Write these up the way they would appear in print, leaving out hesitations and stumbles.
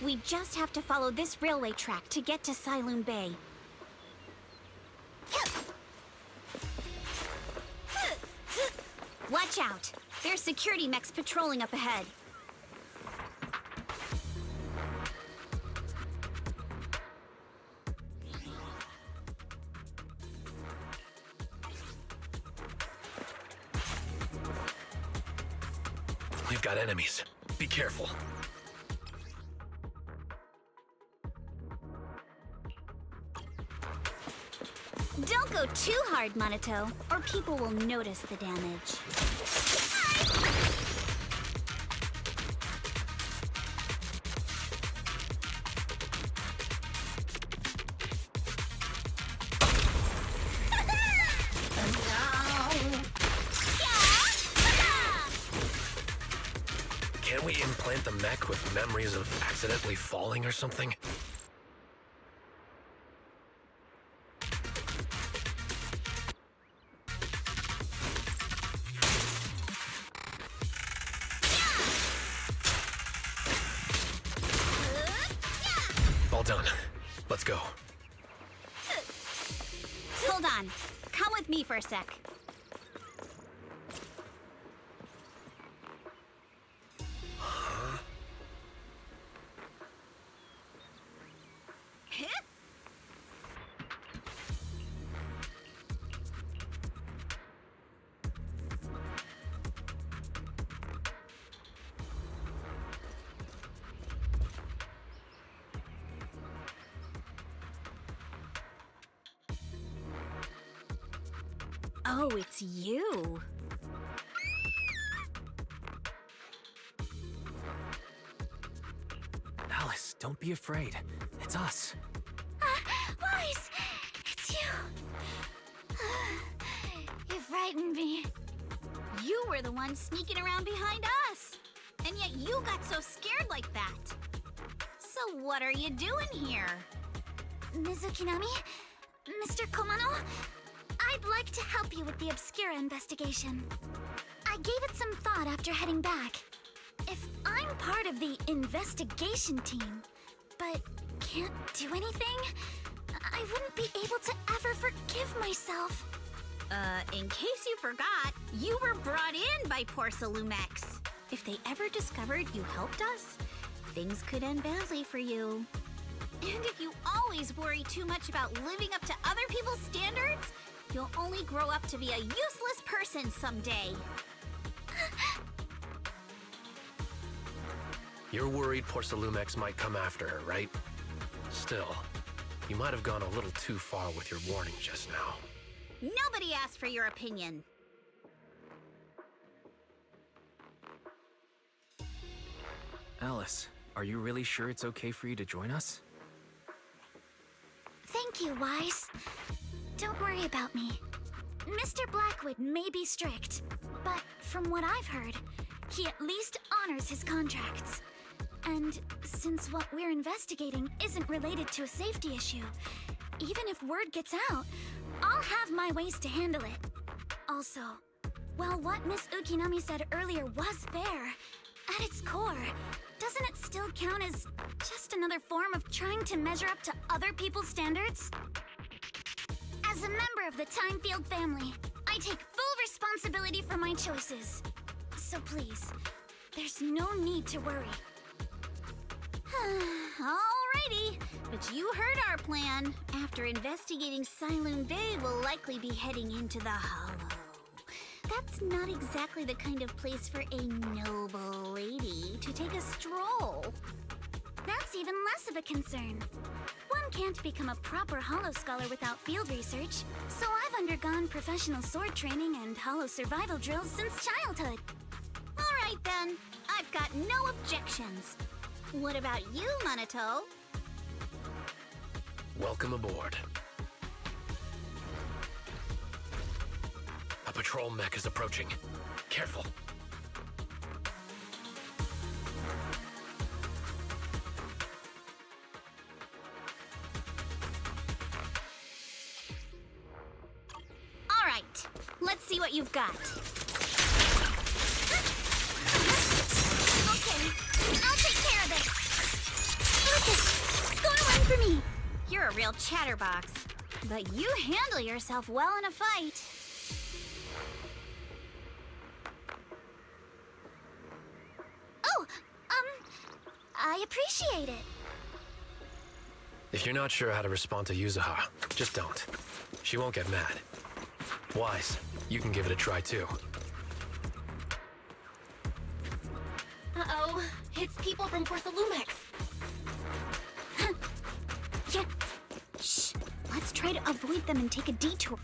We just have to follow this railway track to get to Sailoon Bay. Watch out! There's security mechs patrolling up ahead. We've got enemies. Be careful. Don't go too hard, Monato, or people will notice the damage. Can't we implant the mech with memories of accidentally falling or something? All done. Let's go. Hold on. Come with me for a sec. Oh, it's you. Alice, don't be afraid. It's us. Weiss! It's you. You frightened me. You were the one sneaking around behind us. And yet you got so scared like that. So what are you doing here? Mizukinami? Mr. Komano? I'd like to help you with the Obscura investigation. I gave it some thought after heading back. If I'm part of the investigation team, but can't do anything, I wouldn't be able to ever forgive myself. In case you forgot, you were brought in by Porcelumex. If they ever discovered you helped us, things could end badly for you. And if you always worry too much about living up to other people's standards, you'll only grow up to be a useless person someday. You're worried Porcelumex might come after her, right? Still, you might have gone a little too far with your warning just now. Nobody asked for your opinion. Alice, are you really sure it's okay for you to join us? Thank you, Weiss. Don't worry about me. Mr. Blackwood may be strict, but from what I've heard, he at least honors his contracts. And since what we're investigating isn't related to a safety issue, even if word gets out, I'll have my ways to handle it. Also, while what Miss Ukinami said earlier was fair, at its core, doesn't it still count as just another form of trying to measure up to other people's standards? As a member of the Timefield family, I take full responsibility for my choices. So please, there's no need to worry. Alrighty, but you heard our plan. After investigating Sailoon Bay, we'll likely be heading into the Hollow. That's not exactly the kind of place for a noble lady to take a stroll. That's even less of a concern. One can't become a proper Hollow scholar without field research, so I've undergone professional sword training and Hollow survival drills since childhood. Alright then, I've got no objections. What about you, Monato? Welcome aboard. A patrol mech is approaching. Careful. Alright, let's see what you've got. Okay, I'll take care of this. Score one for me! You're a real chatterbox. But you handle yourself well in a fight. Oh, I appreciate it. If you're not sure how to respond to Yuzuha, just don't. She won't get mad. Wise, you can give it a try too. Uh-oh, it's people from Porsalumex. Yeah, Shh. Let's try to avoid them and take a detour.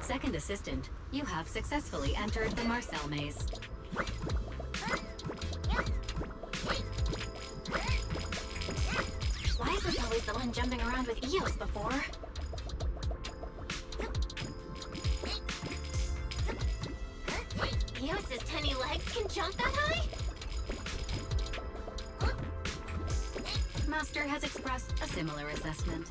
Second assistant, you have successfully entered the Marcel maze. Why is this always the one jumping around with Eos before? Eos's tiny legs can jump that high? Master has expressed a similar assessment.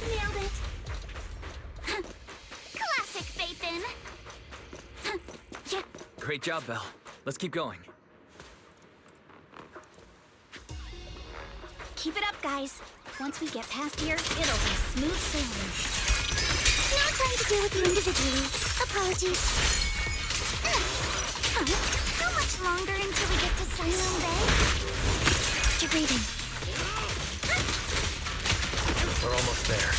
nailed it. Classic Phaethon. Yeah. Great job, Belle. Let's keep going. Keep it up, guys. Once we get past here, it'll be smooth sailing. No time to deal with you individually. Apologies. How much longer until we get to Sunroom Bay? You're breathing. We're almost there.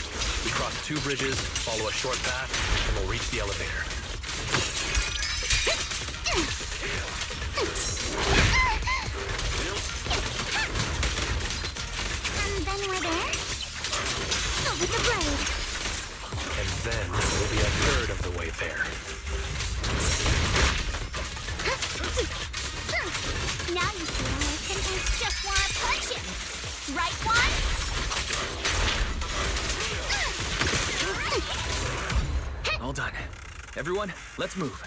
We cross 2 bridges, follow a short path, and we'll reach the elevator. And then we're there. Over the road. And then we'll be a third of the way there. Now you see why I sometimes just want to punch him. Right, Juan? All done. Everyone, let's move.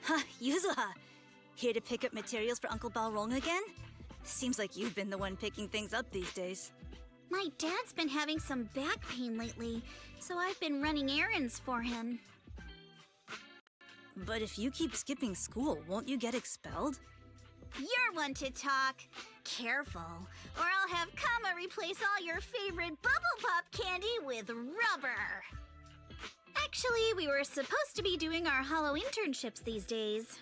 Ha, Yuzuha! Here to pick up materials for Uncle Balrog again? Seems like you've been the one picking things up these days. My dad's been having some back pain lately, so I've been running errands for him. But if you keep skipping school, won't you get expelled? You're one to talk. Careful, or I'll have Kama replace all your favorite Bubble Pop candy with rubber. Actually, we were supposed to be doing our Hollow internships these days.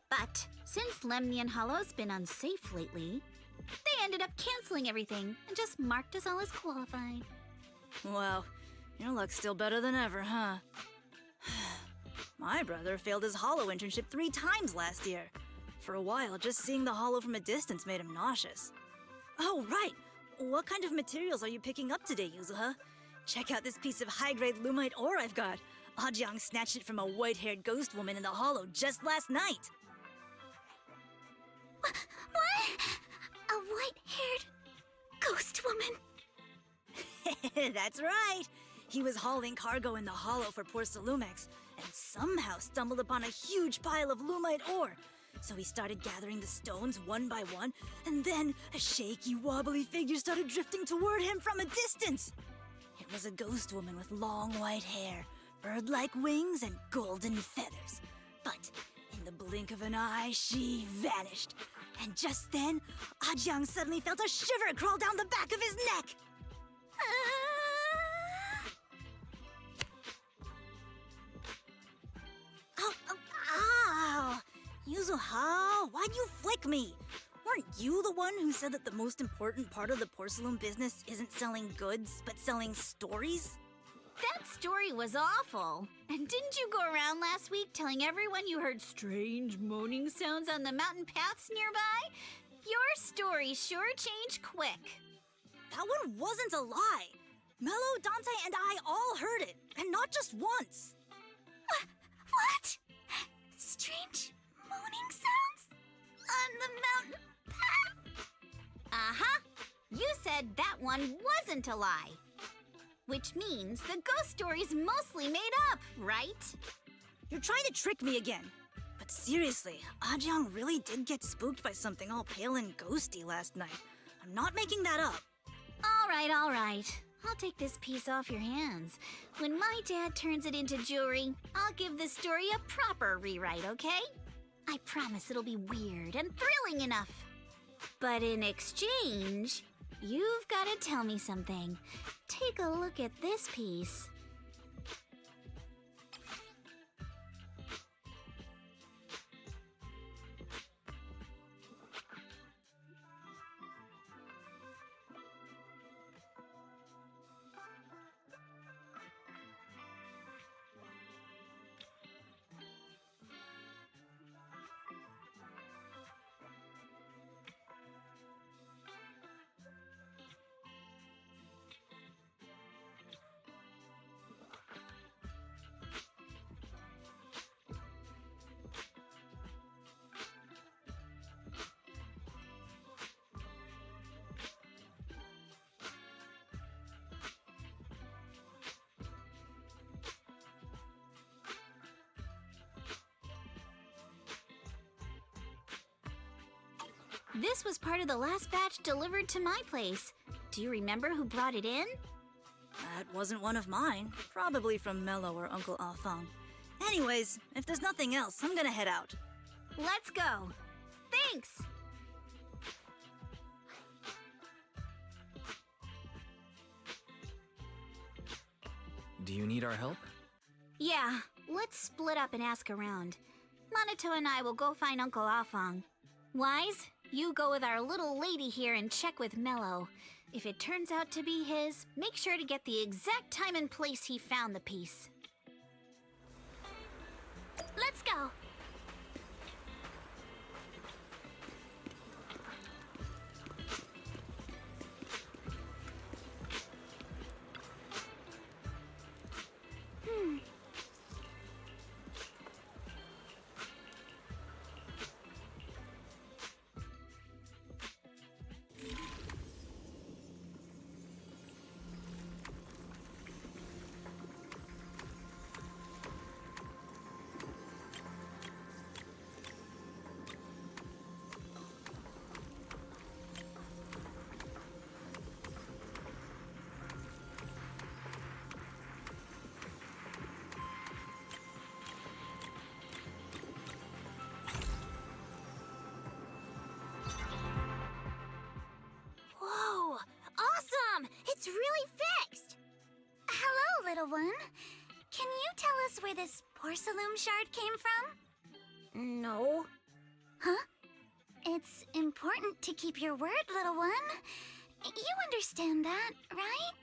But since Lemnian Hollow's been unsafe lately, they ended up canceling everything and just marked us all as qualified. Wow, your luck's still better than ever, huh? My brother failed his Hollow internship 3 times last year. For a while, just seeing the Hollow from a distance made him nauseous. Oh, right! What kind of materials are you picking up today, Yuzuha? Check out this piece of high-grade Lumite ore I've got. Ajang snatched it from a white-haired ghost woman in the Hollow just last night. What? A white-haired ghost woman? That's right! He was hauling cargo in the Hollow for Porcelumex, and somehow stumbled upon a huge pile of Lumite ore. So he started gathering the stones one by one, and then a shaky, wobbly figure started drifting toward him from a distance. It was a ghost woman with long white hair, bird-like wings, and golden feathers. But in the blink of an eye, she vanished. And just then, Ajang suddenly felt a shiver crawl down the back of his neck. Ow! Yuzuha, why'd you flick me? Weren't you the one who said that the most important part of the porcelain business isn't selling goods, but selling stories? That story was awful. And didn't you go around last week telling everyone you heard strange moaning sounds on the mountain paths nearby? Your story sure changed quick. That one wasn't a lie. Mello, Dante, and I all heard it, and not just once. What? Strange moaning sounds? On the mountain path? Uh-huh. You said that one wasn't a lie. Which means the ghost story's mostly made up, right? You're trying to trick me again. But seriously, Ajang really did get spooked by something all pale and ghosty last night. I'm not making that up. All right. I'll take this piece off your hands. When my dad turns it into jewelry, I'll give this story a proper rewrite, okay? I promise it'll be weird and thrilling enough. But in exchange, you've got to tell me something. Take a look at this piece. This was part of the last batch delivered to my place. Do you remember who brought it in? That wasn't one of mine. Probably from Mello or Uncle Afang. Anyways, if there's nothing else, I'm gonna head out. Let's go. Thanks. Do you need our help? Yeah, let's split up and ask around. Monato and I will go find Uncle Afang. Wise, you go with our little lady here and check with Mello. If it turns out to be his, make sure to get the exact time and place he found the piece. Let's go. can you tell us where this porcelain shard came from? No. Huh? It's important to keep your word, little one. You understand that, right?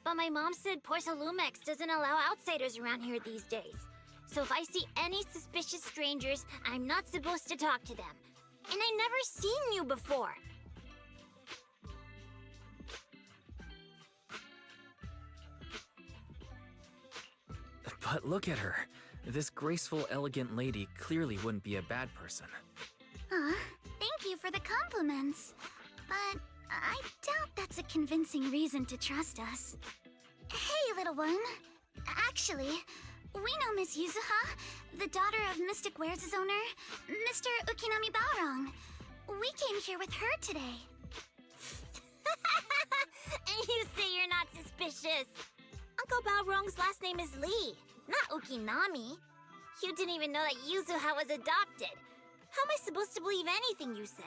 But my mom said Porcelumex doesn't allow outsiders around here these days. So if I see any suspicious strangers, I'm not supposed to talk to them. And I never seen you before. But look at her. This graceful, elegant lady clearly wouldn't be a bad person. Thank you for the compliments. But I doubt that's a convincing reason to trust us. Hey, little one. Actually, we know Miss Yuzuha, the daughter of Mystic Wares' owner, Mr. Ukinami Balrong. We came here with her today. And you say you're not suspicious. Uncle Balrong's last name is Lee, not Ukinami. You didn't even know that Yuzuha was adopted. How am I supposed to believe anything you say?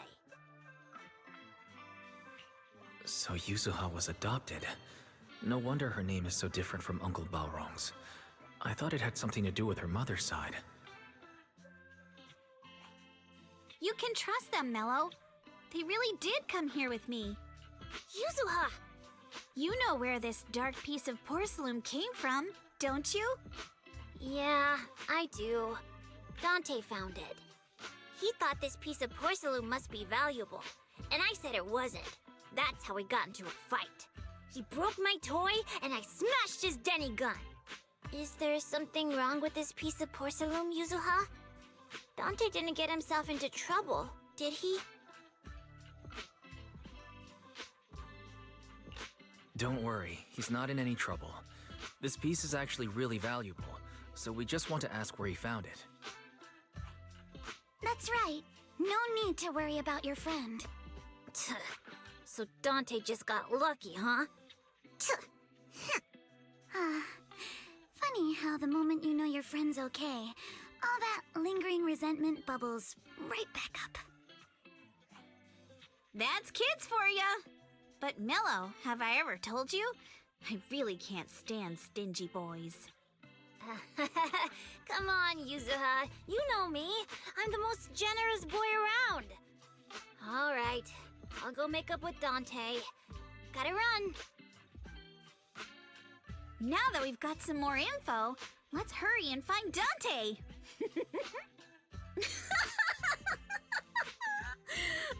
So Yuzuha was adopted. No wonder her name is so different from Uncle Balrong's. I thought it had something to do with her mother's side. You can trust them, Mello. They really did come here with me. Yuzuha! You know where this dark piece of porcelain came from, don't you? Yeah, I do. Dante found it. He thought this piece of porcelain must be valuable, and I said it wasn't. That's how we got into a fight. He broke my toy, and I smashed his Denny gun. Is there something wrong with this piece of porcelain, Yuzuha? Dante didn't get himself into trouble, did he? Don't worry, he's not in any trouble. This piece is actually really valuable, so we just want to ask where he found it. That's right. No need to worry about your friend. So Dante just got lucky, huh? Funny how the moment you know your friend's okay, all that lingering resentment bubbles right back up. That's kids for ya! But Mello, have I ever told you? I really can't stand stingy boys. Come on, Yuzuha. You know me. I'm the most generous boy around. All right. I'll go make up with Dante. Gotta run. Now that we've got some more info, let's hurry and find Dante!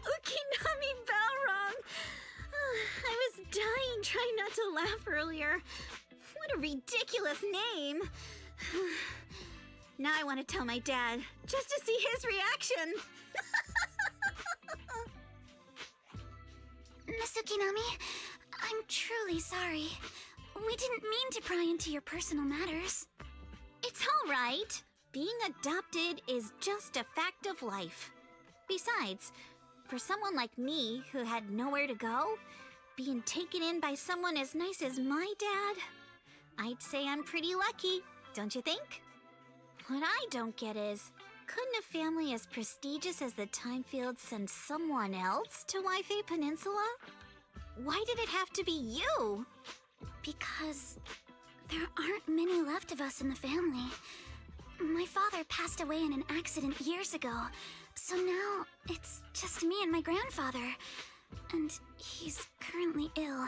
Ukinami Balrog! I was dying trying not to laugh earlier. What a ridiculous name! Now I want to tell my dad, just to see his reaction! Miss Ukinami, I'm truly sorry. We didn't mean to pry into your personal matters. It's all right. Being adopted is just a fact of life. Besides, for someone like me who had nowhere to go, being taken in by someone as nice as my dad, I'd say I'm pretty lucky, don't you think? What I don't get is, couldn't a family as prestigious as the Timefields send someone else to Waifei Peninsula? Why did it have to be you? Because there aren't many left of us in the family. My father passed away in an accident years ago, so now it's just me and my grandfather. And he's currently ill.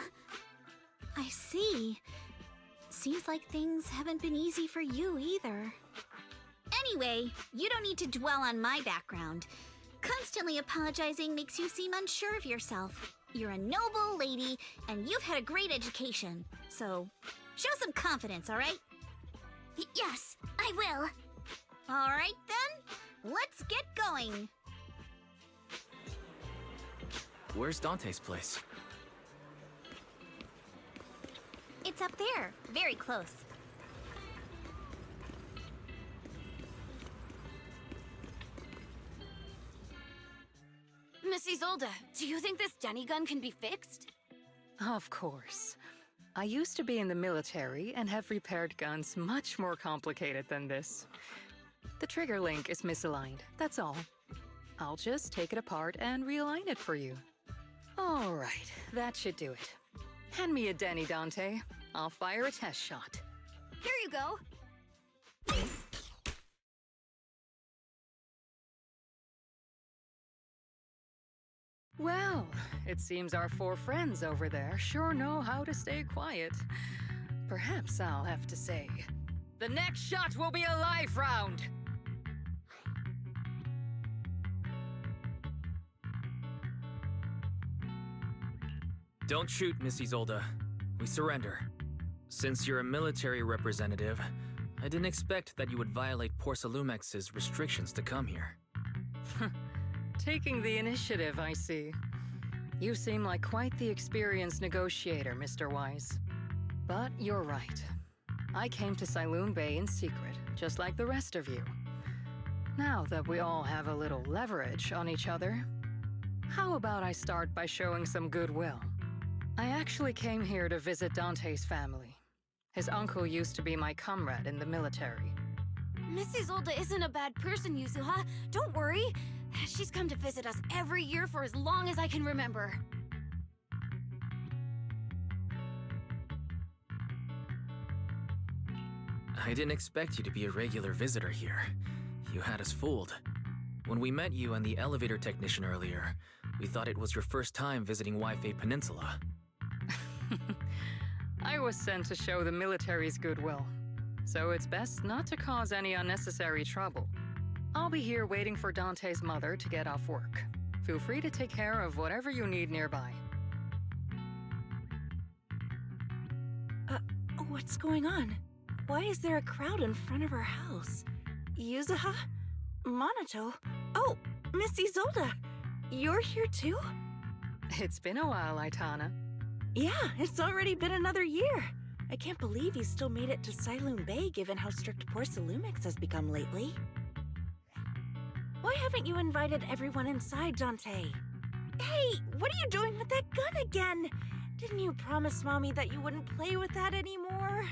I see. Seems like things haven't been easy for you either. Anyway, you don't need to dwell on my background. Constantly apologizing makes you seem unsure of yourself. You're a noble lady, and you've had a great education. So, show some confidence, all right? Yes, I will. All right, then. Let's get going. Where's Dante's place? It's up there, very close. Miss Isolde, do you think this Denny gun can be fixed? Of course. I used to be in the military and have repaired guns much more complicated than this. The trigger link is misaligned, that's all. I'll just take it apart and realign it for you. All right, that should do it. Hand me a Denny, Dante. I'll fire a test shot. Here you go. Well, it seems our four friends over there sure know how to stay quiet. Perhaps I'll have to say, the next shot will be a live round! Don't shoot, Miss Isolde. We surrender. Since you're a military representative, I didn't expect that you would violate Porcelumex's restrictions to come here. Taking the initiative, I see. You seem like quite the experienced negotiator, Mr. Wise. But you're right. I came to Sailoon Bay in secret, just like the rest of you. Now that we all have a little leverage on each other, how about I start by showing some goodwill? I actually came here to visit Dante's family. His uncle used to be my comrade in the military. Miss Isolde isn't a bad person, Yuzuha. Don't worry. She's come to visit us every year for as long as I can remember. I didn't expect you to be a regular visitor here. You had us fooled. When we met you and the elevator technician earlier, we thought it was your first time visiting Waifei Peninsula. I was sent to show the military's goodwill, so it's best not to cause any unnecessary trouble. I'll be here waiting for Dante's mother to get off work. Feel free to take care of whatever you need nearby. What's going on? Why is there a crowd in front of our house? Yuzuha? Monato? Oh, Miss Isolde! You're here too? It's been a while, Aitana. Yeah, it's already been another year. I can't believe you still made it to Sailoon Bay given how strict Porcelumix has become lately. Why haven't you invited everyone inside, Dante? Hey, what are you doing with that gun again? Didn't you promise Mommy that you wouldn't play with that anymore?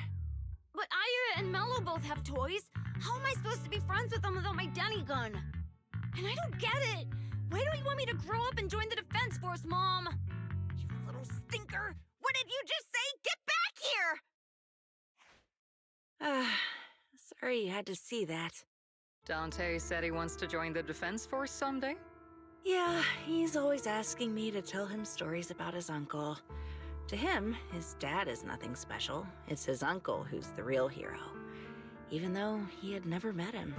But Aya and Mello both have toys. How am I supposed to be friends with them without my Denny gun? And I don't get it. Why don't you want me to grow up and join the Defense Force, Mom? You little stinker! What did you just say? Get back here! Sorry you had to see that. Dante said he wants to join the Defense Force someday? Yeah, he's always asking me to tell him stories about his uncle. To him, his dad is nothing special. It's his uncle who's the real hero, even though he had never met him.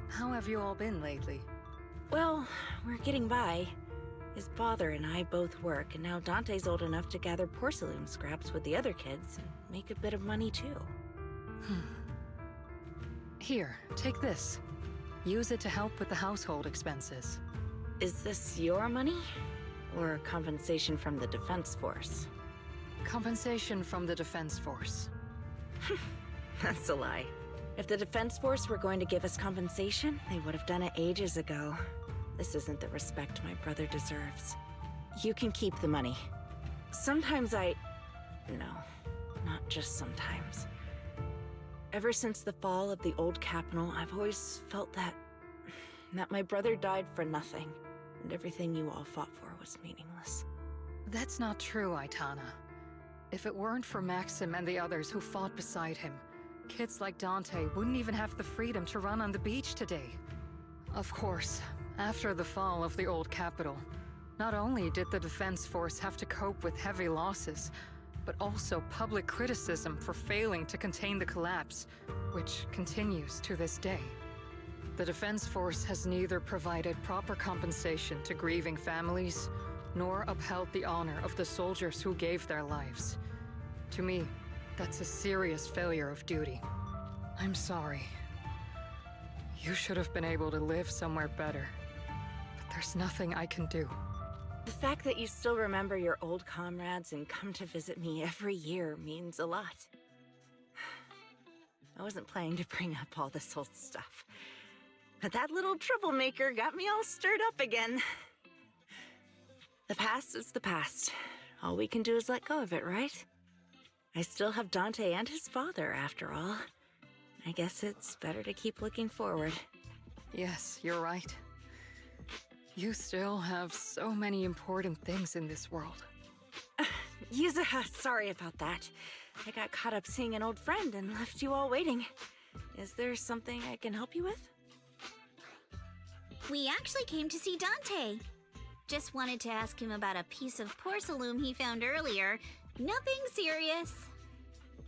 How have you all been lately? Well, we're getting by. His father and I both work, and now Dante's old enough to gather porcelain scraps with the other kids and make a bit of money too. Here, take this. Use it to help with the household expenses. Is this your money? Or compensation from the Defense Force? Compensation from the Defense Force. That's a lie. If the Defense Force were going to give us compensation, they would have done it ages ago. This isn't the respect my brother deserves. You can keep the money. Sometimes No, not just sometimes. Ever since the fall of the old capital, I've always felt that my brother died for nothing, and everything you all fought for was meaningless. That's not true, Aitana. If it weren't for Maxim and the others who fought beside him, kids like Dante wouldn't even have the freedom to run on the beach today. Of course, after the fall of the old capital, not only did the Defense Force have to cope with heavy losses, but also public criticism for failing to contain the collapse, which continues to this day. The Defense Force has neither provided proper compensation to grieving families, nor upheld the honor of the soldiers who gave their lives. To me, that's a serious failure of duty. I'm sorry. You should have been able to live somewhere better, but there's nothing I can do. The fact that you still remember your old comrades and come to visit me every year means a lot. I wasn't planning to bring up all this old stuff, but that little troublemaker got me all stirred up again. The past is the past. All we can do is let go of it, right? I still have Dante and his father, after all. I guess it's better to keep looking forward. Yes, you're right. You still have so many important things in this world. Yuzuha, sorry about that. I got caught up seeing an old friend and left you all waiting. Is there something I can help you with? We actually came to see Dante. Just wanted to ask him about a piece of porcelain he found earlier. Nothing serious.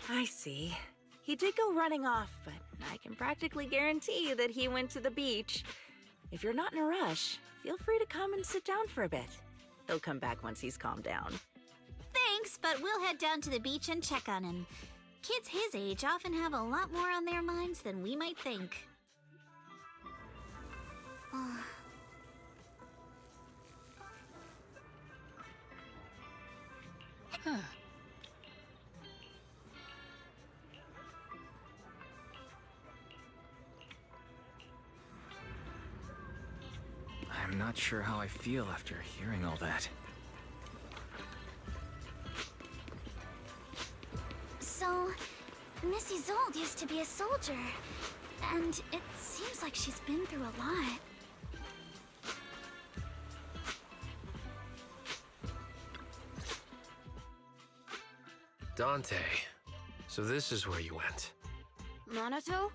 I see. He did go running off, but I can practically guarantee that he went to the beach. If you're not in a rush, feel free to come and sit down for a bit. He'll come back once he's calmed down. Thanks, but we'll head down to the beach and check on him. Kids his age often have a lot more on their minds than we might think. Huh. I'm not sure how I feel after hearing all that. So, Miss Isolde used to be a soldier, and it seems like she's been through a lot. Dante, so this is where you went. Minato?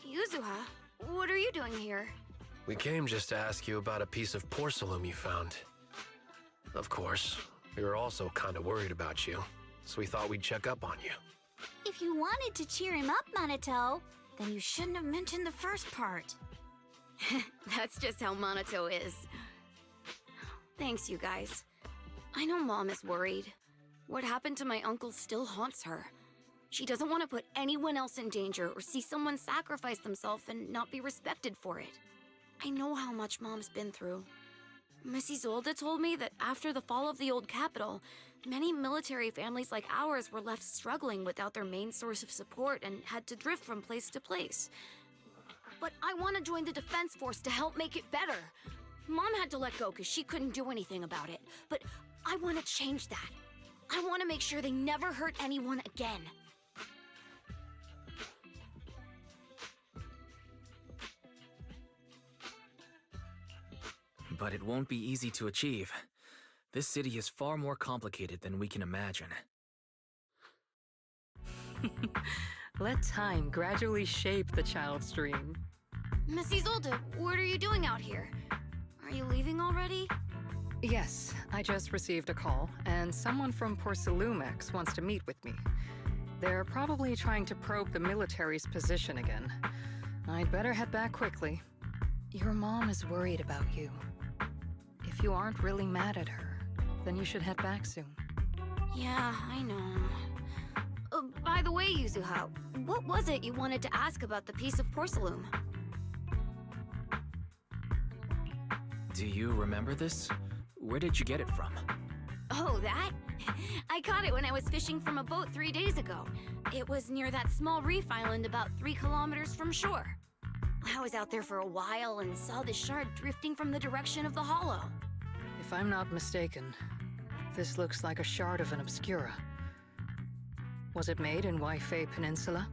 Yuzuha? What are you doing here? We came just to ask you about a piece of porcelain you found. Of course, we were also kind of worried about you, so we thought we'd check up on you. If you wanted to cheer him up, Minato, then you shouldn't have mentioned the first part. That's just how Minato is. Thanks, you guys. I know Mom is worried. What happened to my uncle still haunts her. She doesn't want to put anyone else in danger or see someone sacrifice themselves and not be respected for it. I know how much Mom's been through. Miss Isolde told me that after the fall of the old capital, many military families like ours were left struggling without their main source of support and had to drift from place to place. But I want to join the defense force to help make it better. Mom had to let go because she couldn't do anything about it, but I want to change that. I want to make sure they never hurt anyone again. But it won't be easy to achieve. This city is far more complicated than we can imagine. Let time gradually shape the child's dream. Miss Isolde, what are you doing out here? Are you leaving already? Yes, I just received a call, and someone from Porcelumex wants to meet with me. They're probably trying to probe the military's position again. I'd better head back quickly. Your mom is worried about you. If you aren't really mad at her, then you should head back soon. Yeah, I know. By the way, Yuzuha, what was it you wanted to ask about the piece of porcelain? Do you remember this? Where did you get it from? Oh, that? I caught it when I was fishing from a boat 3 days ago. It was near that small reef island about 3 kilometers from shore. I was out there for a while and saw the shard drifting from the direction of the hollow. If I'm not mistaken, this looks like a shard of an Obscura. Was it made in Waifei Peninsula?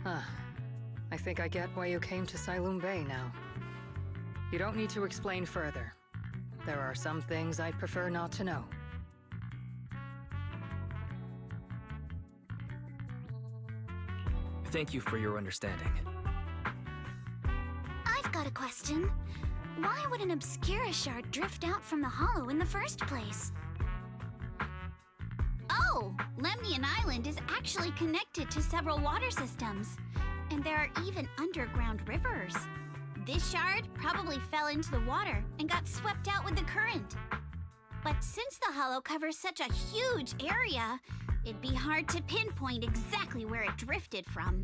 I think I get why you came to Sylum Bay now. You don't need to explain further. There are some things I'd prefer not to know. Thank you for your understanding. I've got a question. Why would an Obscura shard drift out from the hollow in the first place? Oh, Lemnian Island is actually connected to several water systems. And there are even underground rivers. This shard probably fell into the water and got swept out with the current. But since the hollow covers such a huge area, it'd be hard to pinpoint exactly where it drifted from.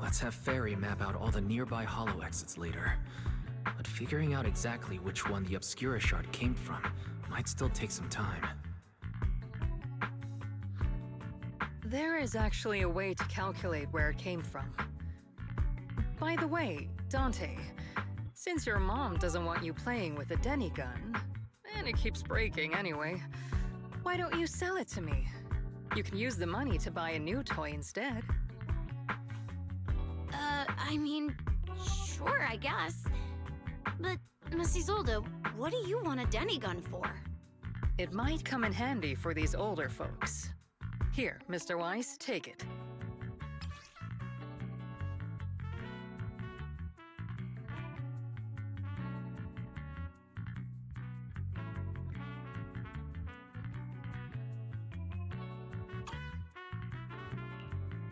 Let's have Fairy map out all the nearby hollow exits later. But figuring out exactly which one the Obscura shard came from might still take some time. There is actually a way to calculate where it came from. By the way, Dante, since your mom doesn't want you playing with a Denny gun, and it keeps breaking anyway, why don't you sell it to me? You can use the money to buy a new toy instead. I mean, sure, I guess. But, Miss Isolde, what do you want a Denny gun for? It might come in handy for these older folks. Here, Mr. Weiss, take it.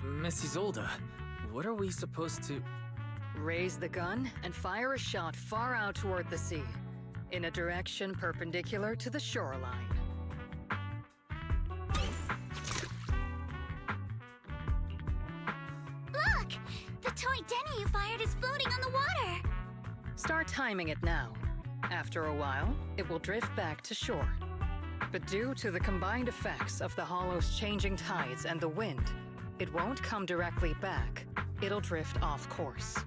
Miss Isolde, what are we supposed to... Raise the gun and fire a shot far out toward the sea, in a direction perpendicular to the shoreline. Look! The toy Denny you fired is floating on the water! Start timing it now. After a while, it will drift back to shore. But due to the combined effects of the hollow's changing tides and the wind, it won't come directly back. It'll drift off course.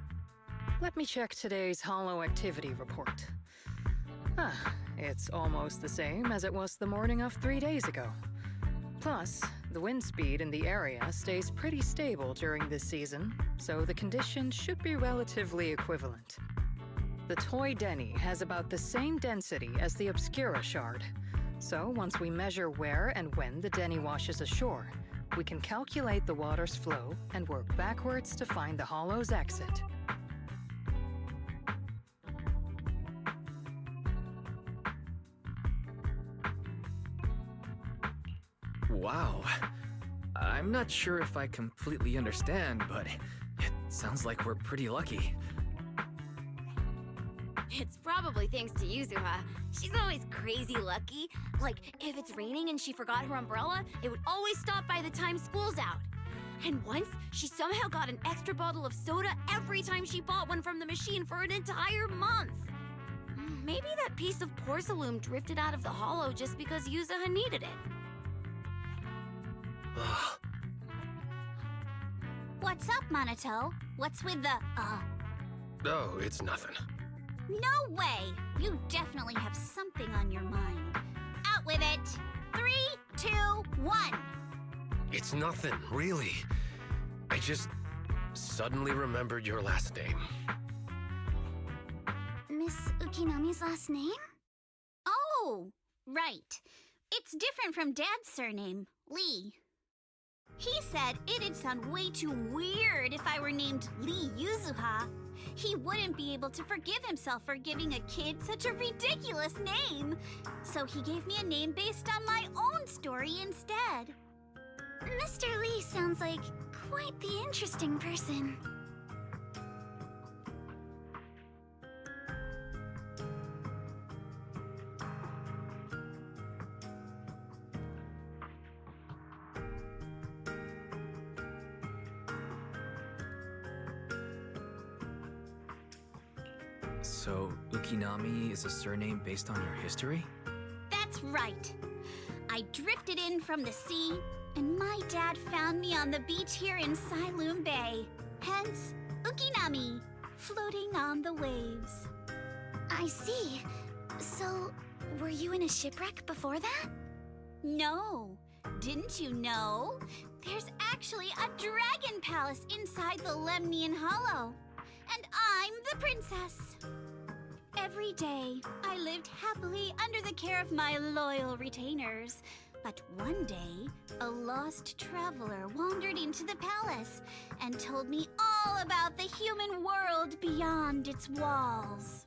Let me check today's hollow activity report. It's almost the same as it was the morning of 3 days ago. Plus, the wind speed in the area stays pretty stable during this season, so the conditions should be relatively equivalent. The toy Denny has about the same density as the Obscura shard, so once we measure where and when the Denny washes ashore, we can calculate the water's flow and work backwards to find the hollow's exit. Wow. I'm not sure if I completely understand, but it sounds like we're pretty lucky. It's probably thanks to Yuzuha. She's always crazy lucky. Like, if it's raining and she forgot her umbrella, it would always stop by the time school's out. And once, she somehow got an extra bottle of soda every time she bought one from the machine for an entire month. Maybe that piece of porcelain drifted out of the hollow just because Yuzuha needed it. What's up, Monato? What's with the, Oh, it's nothing. No way! You definitely have something on your mind. Out with it! 3, 2, 1! It's nothing, really. I just suddenly remembered your last name. Miss Ukinami's last name? Oh, right. It's different from Dad's surname, Lee. He said it'd sound way too weird if I were named Lee Yuzuha. He wouldn't be able to forgive himself for giving a kid such a ridiculous name. So he gave me a name based on my own story instead. Mr. Lee sounds like quite the interesting person. So, Ukinami is a surname based on your history? That's right. I drifted in from the sea, and my dad found me on the beach here in Sailoon Bay. Hence, Ukinami, floating on the waves. I see. So, were you in a shipwreck before that? No. Didn't you know? There's actually a dragon palace inside the Lemnian Hollow. And I'm the princess. Every day, I lived happily under the care of my loyal retainers. But one day, a lost traveler wandered into the palace and told me all about the human world beyond its walls.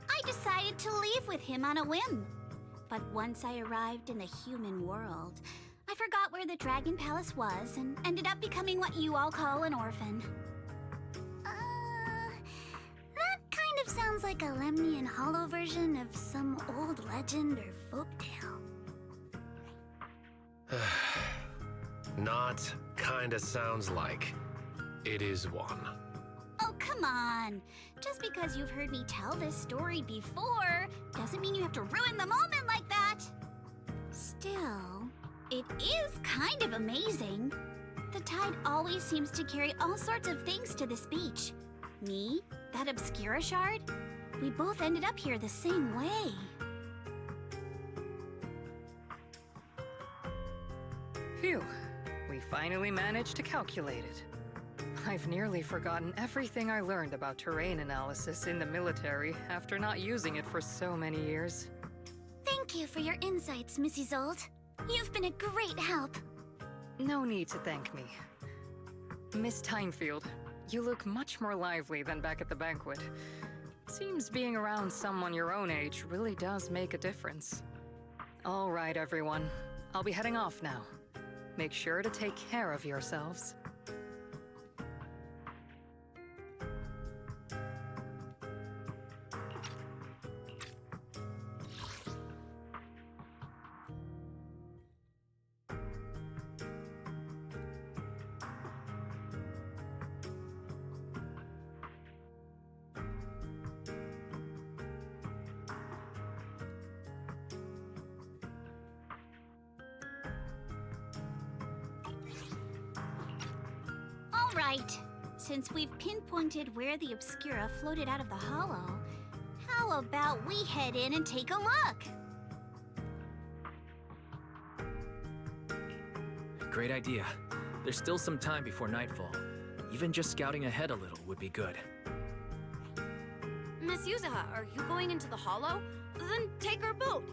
I decided to leave with him on a whim. But once I arrived in the human world, I forgot where the Dragon Palace was and ended up becoming what you all call an orphan. That kind of sounds like a Lemnian Hollow version of some old legend or folktale. Not kinda sounds like. It is one. Oh, come on. Just because you've heard me tell this story before doesn't mean you have to ruin the moment like that. Still, it is kind of amazing. The tide always seems to carry all sorts of things to this beach. Me, that Obscura shard, we both ended up here the same way. Phew, we finally managed to calculate it. I've nearly forgotten everything I learned about terrain analysis in the military after not using it for so many years. Thank you for your insights, Mrs. Zold. You've been a great help. No need to thank me. Miss Timefield, you look much more lively than back at the banquet. Seems being around someone your own age really does make a difference. All right, everyone. I'll be heading off now. Make sure to take care of yourselves. All right. Since we've pinpointed where the Obscura floated out of the hollow, how about we head in and take a look? Great idea. There's still some time before nightfall. Even just scouting ahead a little would be good. Miss Yuzuha, are you going into the hollow? Then take our boat.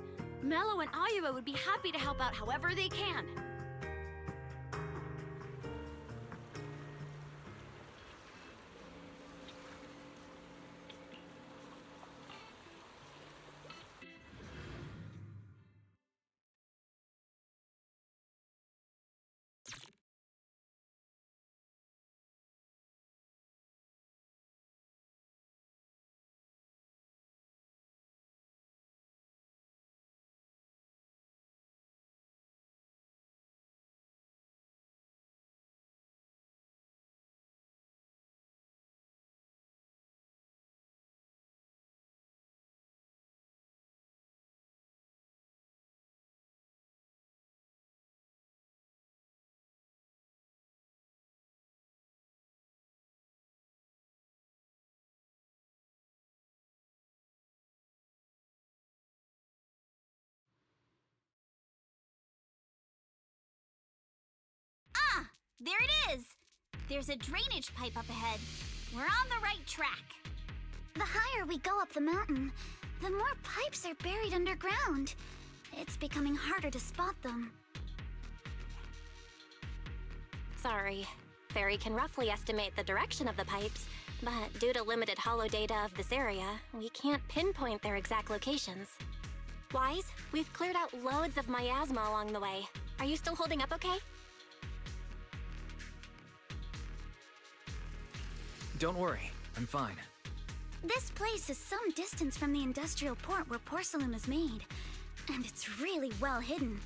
Mello and Ayuba would be happy to help out however they can. There it is! There's a drainage pipe up ahead. We're on the right track. The higher we go up the mountain, the more pipes are buried underground. It's becoming harder to spot them. Sorry. Fairy can roughly estimate the direction of the pipes, but due to limited holo data of this area, we can't pinpoint their exact locations. Wise, we've cleared out loads of miasma along the way. Are you still holding up okay? Don't worry, I'm fine. This place is some distance from the industrial port where porcelain is made, and it's really well hidden.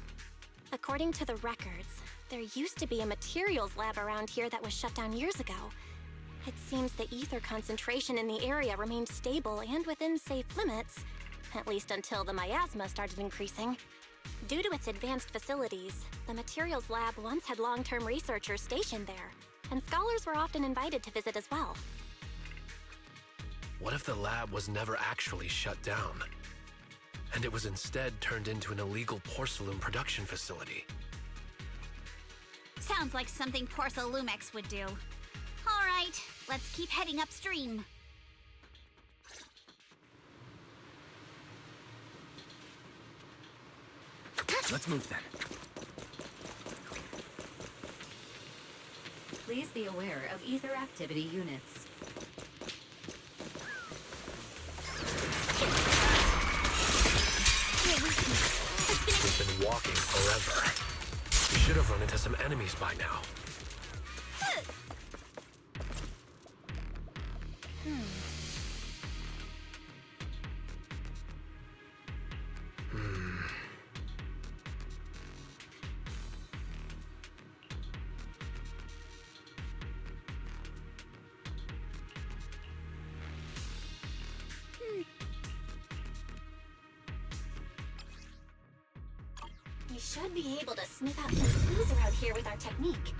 According to the records, there used to be a materials lab around here that was shut down years ago. It seems the ether concentration in the area remained stable and within safe limits, at least until the miasma started increasing. Due to its advanced facilities, the materials lab once had long-term researchers stationed there, and scholars were often invited to visit as well. What if the lab was never actually shut down, and it was instead turned into an illegal porcelain production facility? Sounds like something Porcelumex would do. All right, let's keep heading upstream. Let's move then. Please be aware of ether activity units. We've been walking forever. We should have run into some enemies by now. We should be able to sniff out some clues around here with our technique.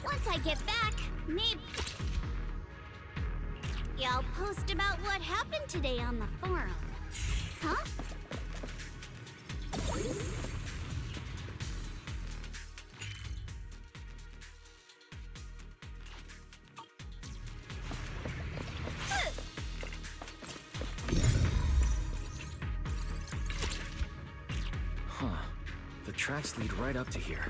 Once I get back, maybe I'll post about what happened today on the forum. Huh? tracks lead right up to here.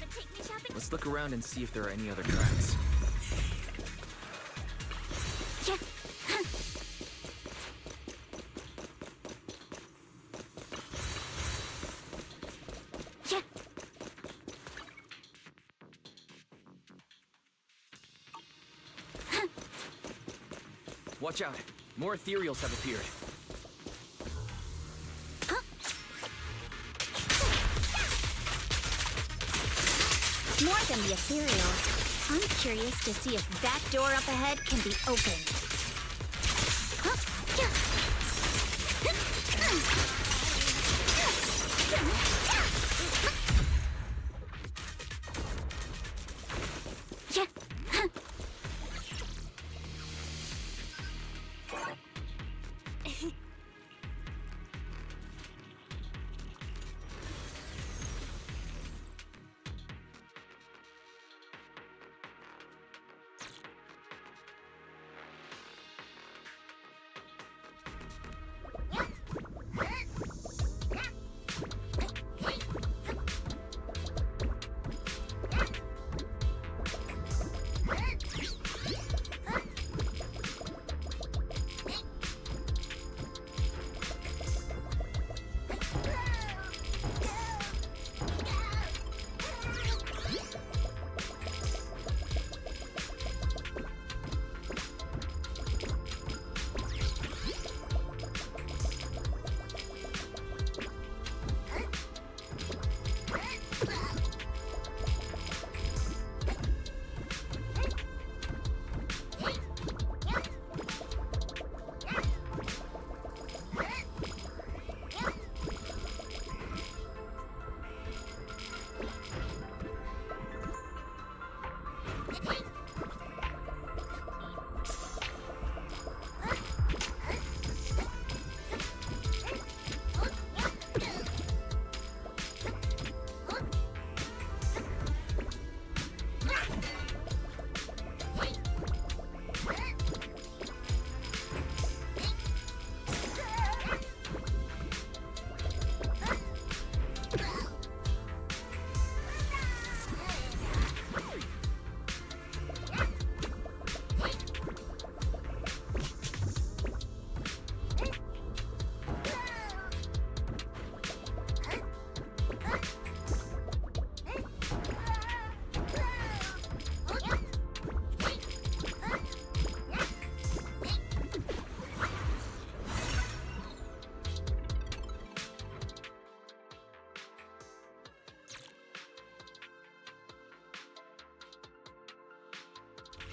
Take me shopping. Let's look around and see if there are any other tracks. Watch out! More ethereals have appeared. More than the ethereals, I'm curious to see if that door up ahead can be opened.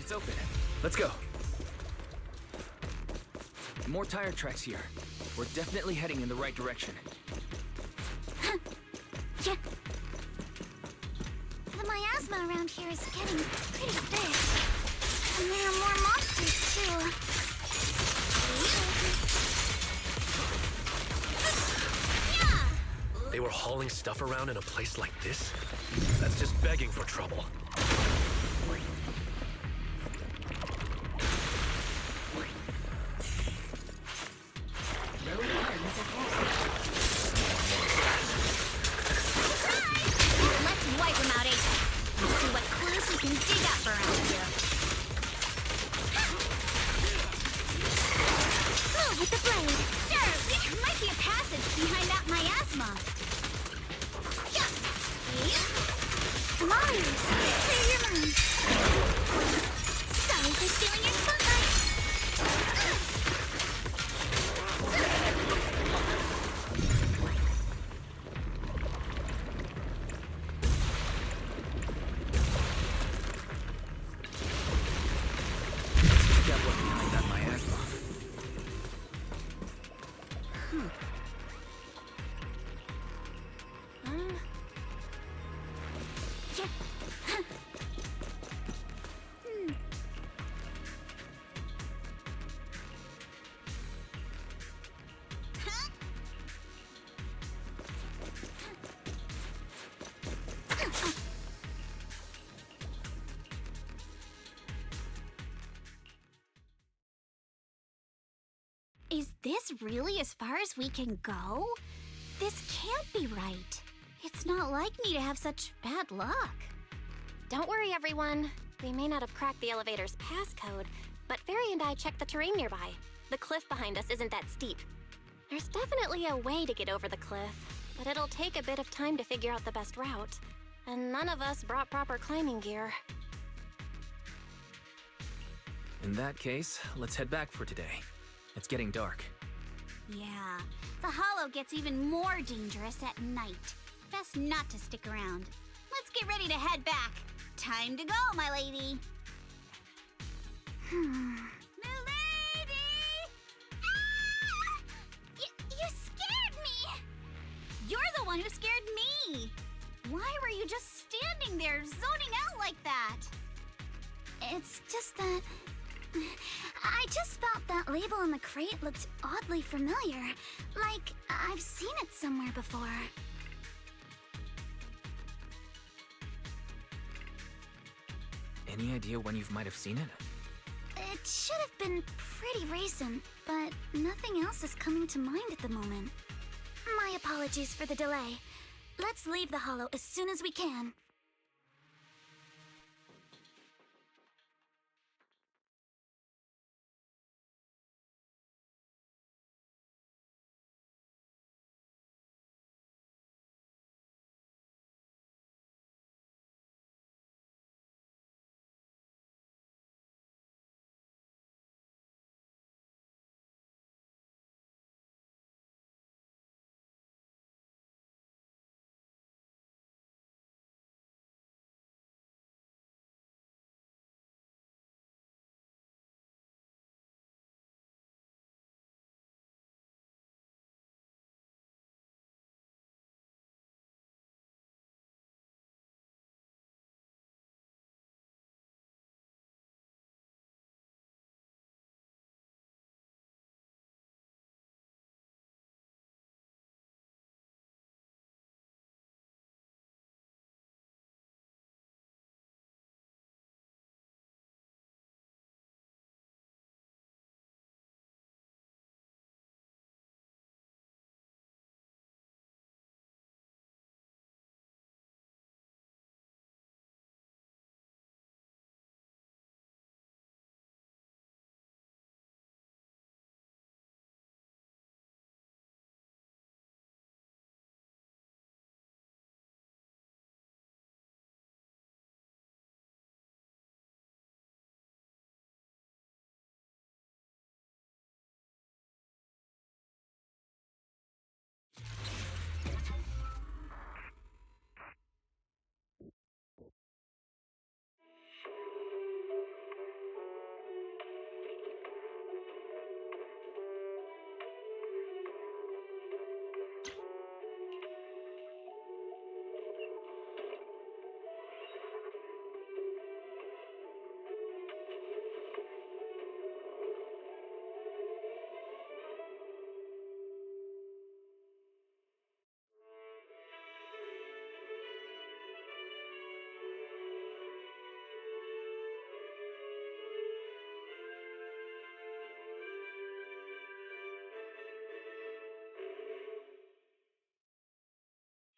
It's open. Let's go. More tire tracks here. We're definitely heading in the right direction. The miasma around here is getting pretty thick. And there are more monsters, too. They were hauling stuff around in a place like this? That's just begging for trouble. Let's wipe them out, Ace. And see what clues we can dig up around here. Move with the blade. Sure, there might be a passage behind that miasma. Come on, Ace. Clear your mind. Sorry for stealing your spotlight. That was behind that miasma. Is this really as far as we can go? This can't be right. It's not like me to have such bad luck. Don't worry, everyone. We may not have cracked the elevator's passcode, but Fairy and I checked the terrain nearby. The cliff behind us isn't that steep. There's definitely a way to get over the cliff, but it'll take a bit of time to figure out the best route. And none of us brought proper climbing gear. In that case, let's head back for today. It's getting dark. Yeah, the Hollow gets even more dangerous at night. Best not to stick around. Let's get ready to head back. Time to go, my lady. Milady! Ah! You scared me! You're the one who scared me. Why were you just standing there, zoning out like that? It's just that... I just felt that label on the crate looked oddly familiar. Like, I've seen it somewhere before. Any idea when you might have seen it? It should have been pretty recent, but nothing else is coming to mind at the moment. My apologies for the delay. Let's leave the Hollow as soon as we can.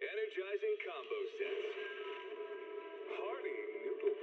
Energizing combo sets. Hearty noodle.